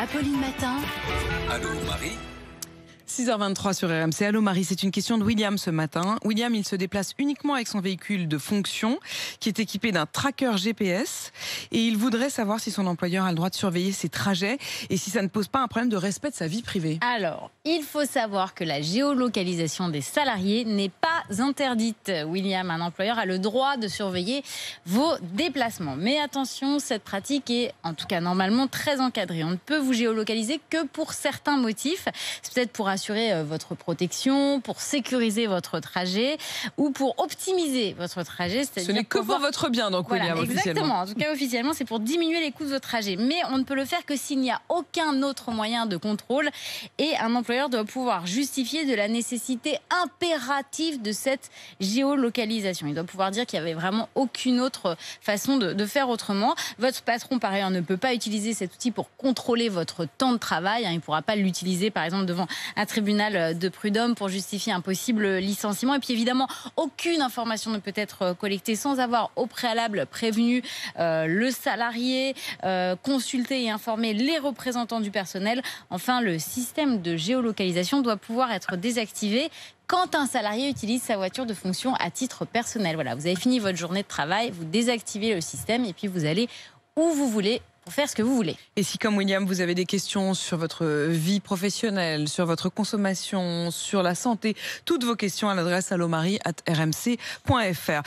Apolline Matin. Allô Marie. 6h23 sur RMC. Allô Marie, c'est une question de William ce matin. William, il se déplace uniquement avec son véhicule de fonction qui est équipé d'un tracker GPS et il voudrait savoir si son employeur a le droit de surveiller ses trajets et si ça ne pose pas un problème de respect de sa vie privée. Alors, il faut savoir que la géolocalisation des salariés n'est pas interdite. William, un employeur a le droit de surveiller vos déplacements. Mais attention, cette pratique est en tout cas normalement très encadrée. On ne peut vous géolocaliser que pour certains motifs. C'est peut-être pour assurer votre protection, pour sécuriser votre trajet ou pour optimiser votre trajet. Ce n'est que pour votre bien, donc voilà, William, officiellement. Exactement. En tout cas, officiellement, c'est pour diminuer les coûts de votre trajet. Mais on ne peut le faire que s'il n'y a aucun autre moyen de contrôle. Et un employeur doit pouvoir justifier de la nécessité impérative de cette géolocalisation. Il doit pouvoir dire qu'il n'y avait vraiment aucune autre façon de faire autrement. Votre patron, par ailleurs, ne peut pas utiliser cet outil pour contrôler votre temps de travail. Il ne pourra pas l'utiliser, par exemple, devant un tribunal de prud'homme pour justifier un possible licenciement. Et puis évidemment, aucune information ne peut être collectée sans avoir au préalable prévenu le salarié, consulté et informé les représentants du personnel. Enfin, le système de géolocalisation doit pouvoir être désactivé quand un salarié utilise sa voiture de fonction à titre personnel. Voilà, vous avez fini votre journée de travail, vous désactivez le système et puis vous allez où vous voulez pour faire ce que vous voulez. Et si, comme William, vous avez des questions sur votre vie professionnelle, sur votre consommation, sur la santé, toutes vos questions à l'adresse allomarie@rmc.fr.